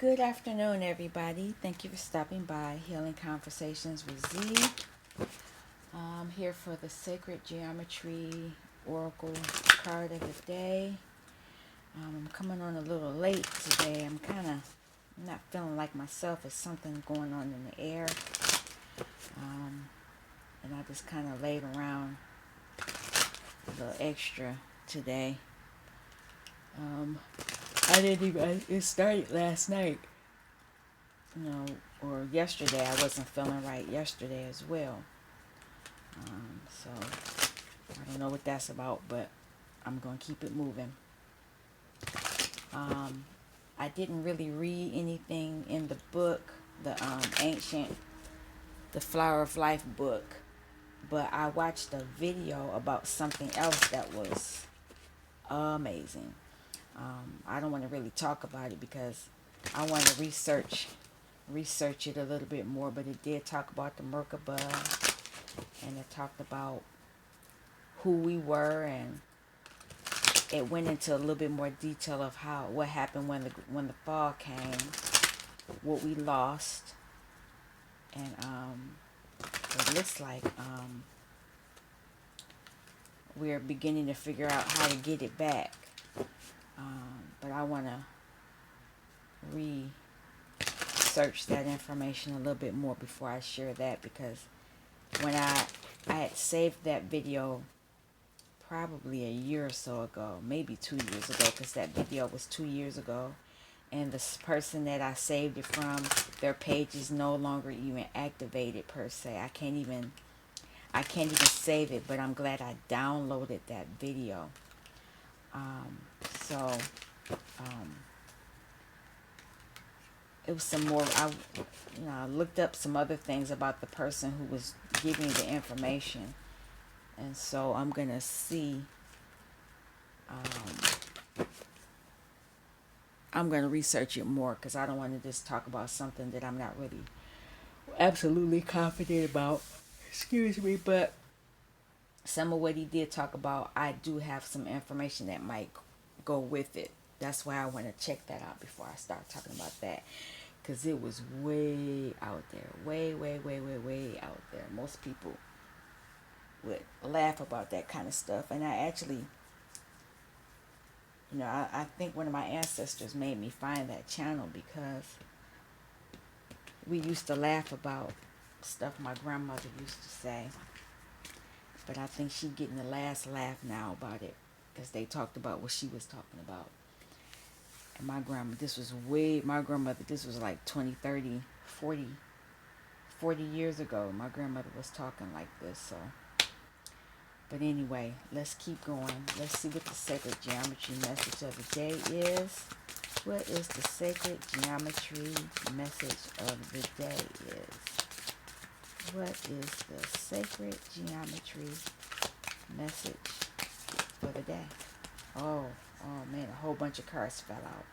Good afternoon, everybody. Thank you for stopping by Healing Conversations with Z. I'm here for the Sacred Geometry Oracle card of the day. I'm coming on a little late today. I'm not feeling like myself. There's something going on in the air. And I just kind of laid around a little extra today. It started last night, or yesterday. I wasn't feeling right yesterday as well. So I don't know what that's about, but I'm going to keep it moving. I didn't really read anything in the book, the Flower of Life book, but I watched a video about something else that was amazing. I don't want to really talk about it because I want to research it a little bit more, but it did talk about the Merkaba, and it talked about who we were, and it went into a little bit more detail of what happened when the fall came, what we lost, and it looks like we're beginning to figure out how to get it back. But I want to research that information a little bit more before I share that, because when I had saved that video probably a year or so ago, maybe 2 years ago, because that video was 2 years ago, and this person that I saved it from, their page is no longer even activated per se. I can't even save it, but I'm glad I downloaded that video. It was some more. I looked up some other things about the person who was giving the information, and so I'm gonna see. I'm gonna research it more, because I don't want to just talk about something that I'm not really absolutely confident about. Excuse me, but some of what he did talk about, I do have some information that might go with it. That's why I want to check that out before I start talking about that, because it was way out there, way out there. Most people would laugh about that kind of stuff, and I actually, I think one of my ancestors made me find that channel, because we used to laugh about stuff my grandmother used to say, but I think she's getting the last laugh now about it, because they talked about what she was talking about. And my grandmother, this was like 20, 30, 40 years ago. My grandmother was talking like this, so. But anyway, let's keep going. Let's see what the sacred geometry message of the day is. What is the sacred geometry message of the day is? What is the sacred geometry message for the day? Oh man, a whole bunch of cards fell out.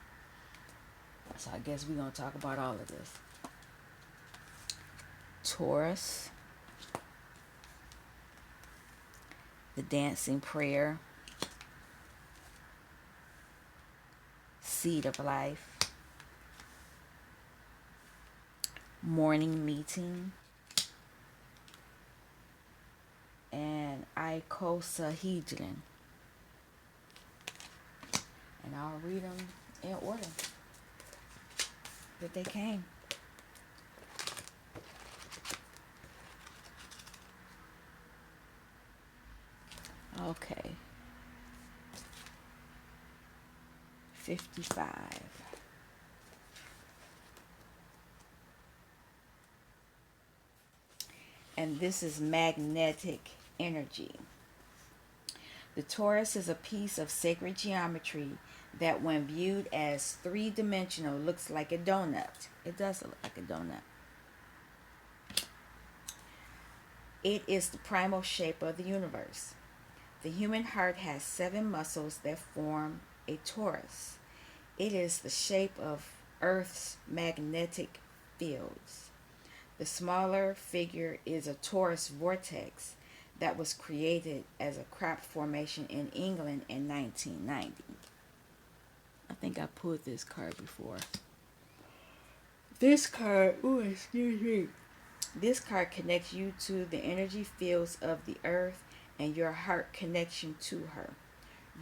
So I guess we're going to talk about all of this. Taurus, the dancing prayer, seed of life, morning meeting, and icosahedron. And I'll read them in order that they came. Okay. 55. And this is magnetic energy. The torus is a piece of sacred geometry that, when viewed as three-dimensional, looks like a donut. It does look like a donut. It is the primal shape of the universe. The human heart has 7 muscles that form a torus. It is the shape of Earth's magnetic fields. The smaller figure is a torus vortex that was created as a crop formation in England in 1990. I think I pulled this card before. This card, oh, excuse me. This card connects you to the energy fields of the earth and your heart connection to her.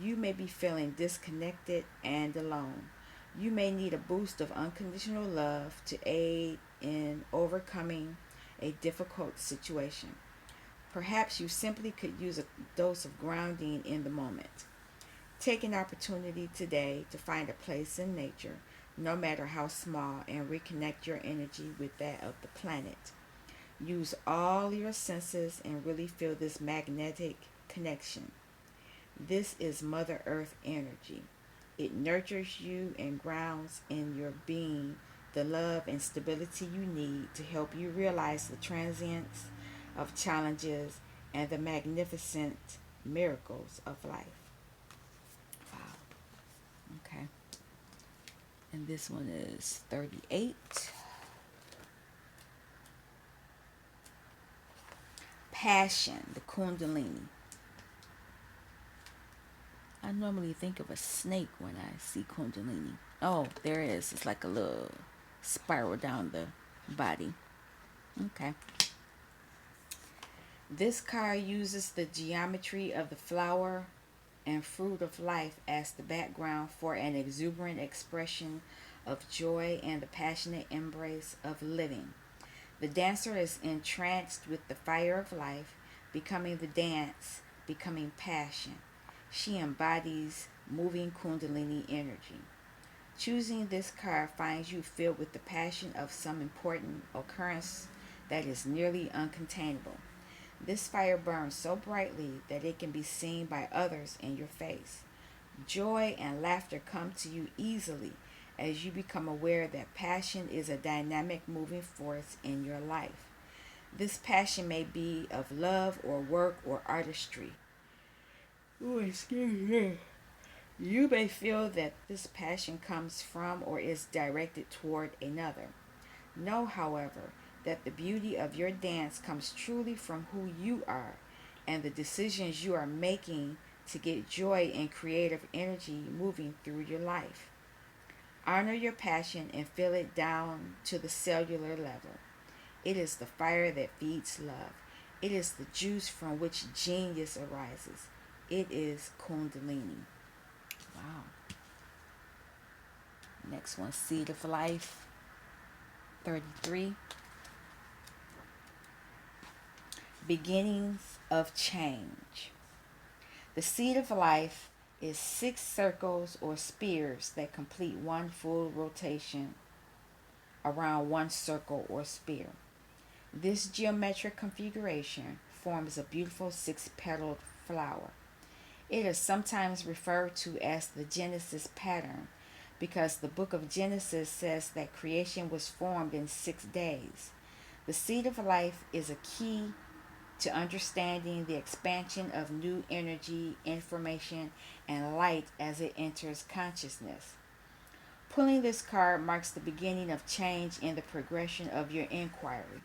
You may be feeling disconnected and alone. You may need a boost of unconditional love to aid in overcoming a difficult situation. Perhaps you simply could use a dose of grounding in the moment. Take an opportunity today to find a place in nature, no matter how small, and reconnect your energy with that of the planet. Use all your senses and really feel this magnetic connection. This is Mother Earth energy. It nurtures you and grounds in your being the love and stability you need to help you realize the transience of challenges and the magnificent miracles of life. Wow. Okay. And this one is 38. Passion, the Kundalini. I normally think of a snake when I see Kundalini. Oh, there it is. It's like a little spiral down the body. Okay. This card uses the geometry of the flower and fruit of life as the background for an exuberant expression of joy and the passionate embrace of living. The dancer is entranced with the fire of life, becoming the dance, becoming passion. She embodies moving Kundalini energy. Choosing this card finds you filled with the passion of some important occurrence that is nearly uncontainable. This fire burns so brightly that it can be seen by others in your face. Joy and laughter come to you easily as you become aware that passion is a dynamic moving force in your life. This passion may be of love or work or artistry. Ooh, excuse me. You may feel that this passion comes from or is directed toward another. Know, however, that the beauty of your dance comes truly from who you are and the decisions you are making to get joy and creative energy moving through your life. Honor your passion and feel it down to the cellular level. It is the fire that feeds love. It is the juice from which genius arises. It is Kundalini. Wow. Next one, Seed of Life, 33. Beginnings of change. The seed of life is 6 circles or spheres that complete one full rotation around one circle or sphere. This geometric configuration forms a beautiful 6-petaled flower. It is sometimes referred to as the Genesis pattern because the book of Genesis says that creation was formed in 6 days. The seed of life is a key to understanding the expansion of new energy, information, and light as it enters consciousness. Pulling this card marks the beginning of change in the progression of your inquiry.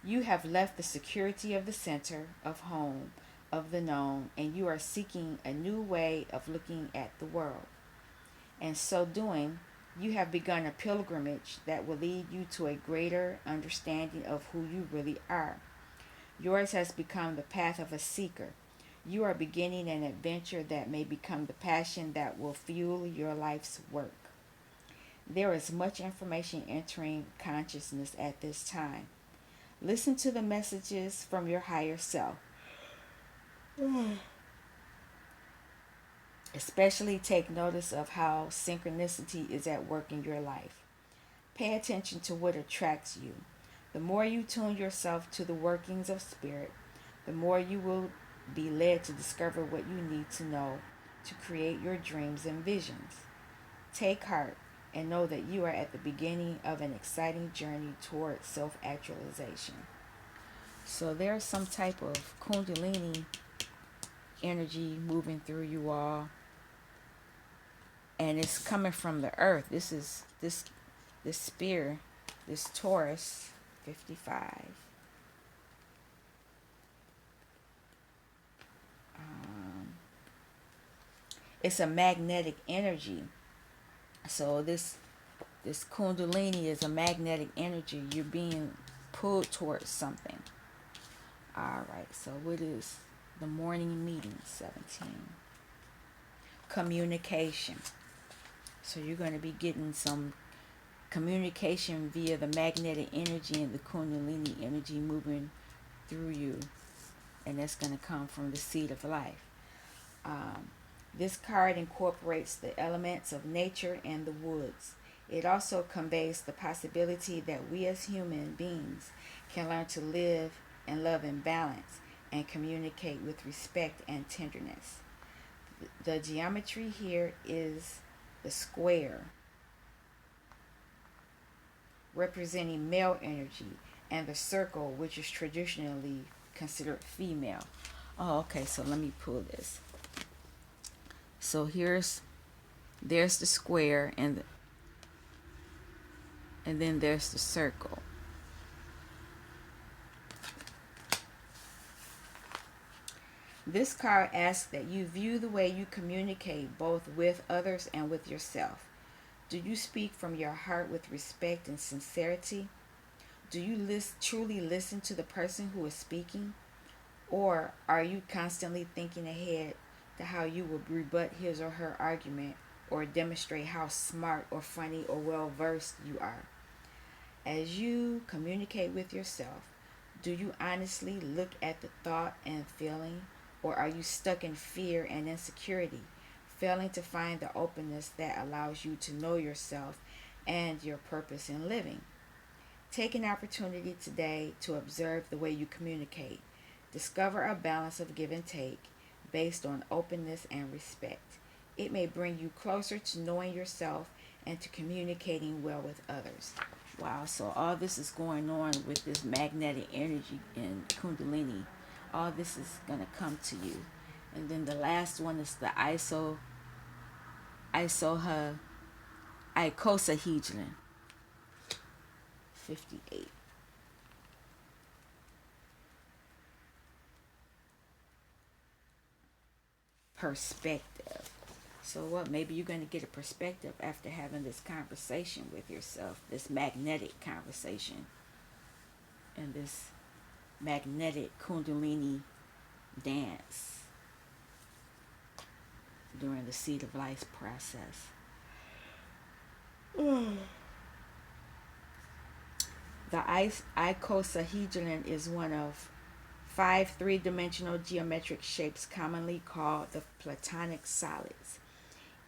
You have left the security of the center, of home, of the known, and you are seeking a new way of looking at the world. And so doing, you have begun a pilgrimage that will lead you to a greater understanding of who you really are. Yours has become the path of a seeker. You are beginning an adventure that may become the passion that will fuel your life's work. There is much information entering consciousness at this time. Listen to the messages from your higher self. Especially take notice of how synchronicity is at work in your life. Pay attention to what attracts you. The more you tune yourself to the workings of spirit, the more you will be led to discover what you need to know to create your dreams and visions. Take heart and know that you are at the beginning of an exciting journey toward self-actualization. So there's some type of Kundalini energy moving through you all, and it's coming from the earth. This is this spear, this Taurus 55. It's a magnetic energy. So this This kundalini is a magnetic energy. You're being pulled towards something. All right, so what is the morning meeting? 17. Communication. So you're going to be getting some communication via the magnetic energy and the kundalini energy moving through you. And that's going to come from the seed of life. This card incorporates the elements of nature and the woods. It also conveys the possibility that we as human beings can learn to live and love in balance and communicate with respect and tenderness. The geometry here is the square, representing male energy, and the circle, which is traditionally considered female. Oh, okay, so let me pull this. So there's the square, and then there's the circle. This card asks that you view the way you communicate both with others and with yourself. Do you speak from your heart with respect and sincerity? Do you truly listen to the person who is speaking? Or are you constantly thinking ahead to how you will rebut his or her argument or demonstrate how smart or funny or well versed you are? As you communicate with yourself, do you honestly look at the thought and feeling, or are you stuck in fear and insecurity, failing to find the openness that allows you to know yourself and your purpose in living? Take an opportunity today to observe the way you communicate. Discover a balance of give and take based on openness and respect. It may bring you closer to knowing yourself and to communicating well with others. Wow, so all this is going on with this magnetic energy in Kundalini. All this is going to come to you. And then the last one is the icosahedron, 58. Perspective. So what? Maybe you're going to get a perspective after having this conversation with yourself, this magnetic conversation, and this magnetic Kundalini dance during the seed of life process. The icosahedron is one of 5 three-dimensional geometric shapes commonly called the platonic solids.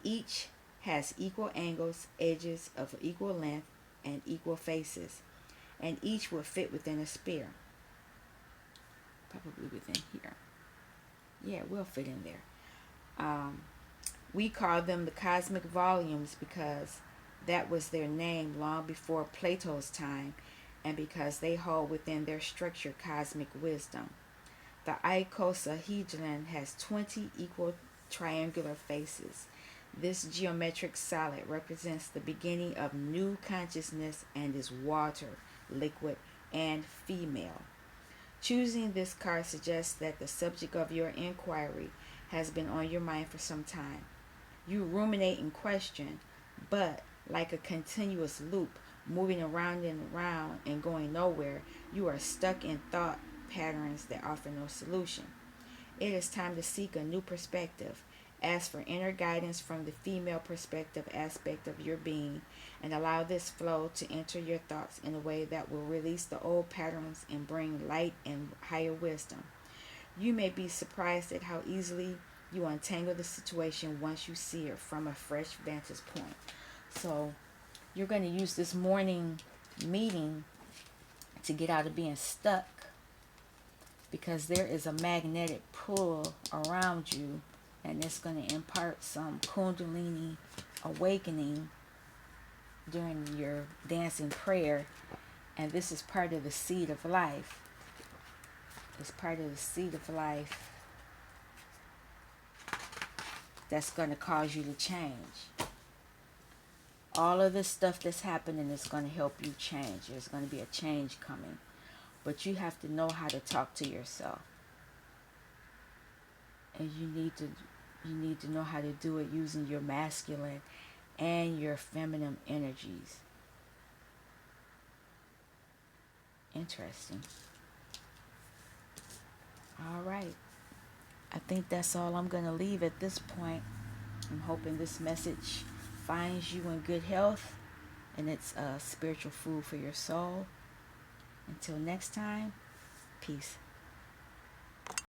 Each has equal angles, edges of equal length, and equal faces, and each will fit within a sphere. Probably within here. Yeah, it will fit in there. We call them the cosmic volumes because that was their name long before Plato's time, and because they hold within their structure cosmic wisdom. The icosahedron has 20 equal triangular faces. This geometric solid represents the beginning of new consciousness and is water, liquid, and female. Choosing this card suggests that the subject of your inquiry has been on your mind for some time. You ruminate and question, but like a continuous loop, moving around and around and going nowhere, you are stuck in thought patterns that offer no solution. It is time to seek a new perspective. Ask for inner guidance from the female perspective aspect of your being, and allow this flow to enter your thoughts in a way that will release the old patterns and bring light and higher wisdom. You may be surprised at how easily you untangle the situation once you see it from a fresh vantage point. So you're going to use this morning meeting to get out of being stuck, because there is a magnetic pull around you, and it's going to impart some kundalini awakening during your dancing prayer. And this is part of the seed of life. It's part of the seed of life that's going to cause you to change. All of this stuff that's happening is going to help you change. There's going to be a change coming. But you have to know how to talk to yourself. And you need to know how to do it using your masculine and your feminine energies. Interesting. All right. I think that's all I'm going to leave at this point. I'm hoping this message finds you in good health and it's spiritual food for your soul. Until next time, peace.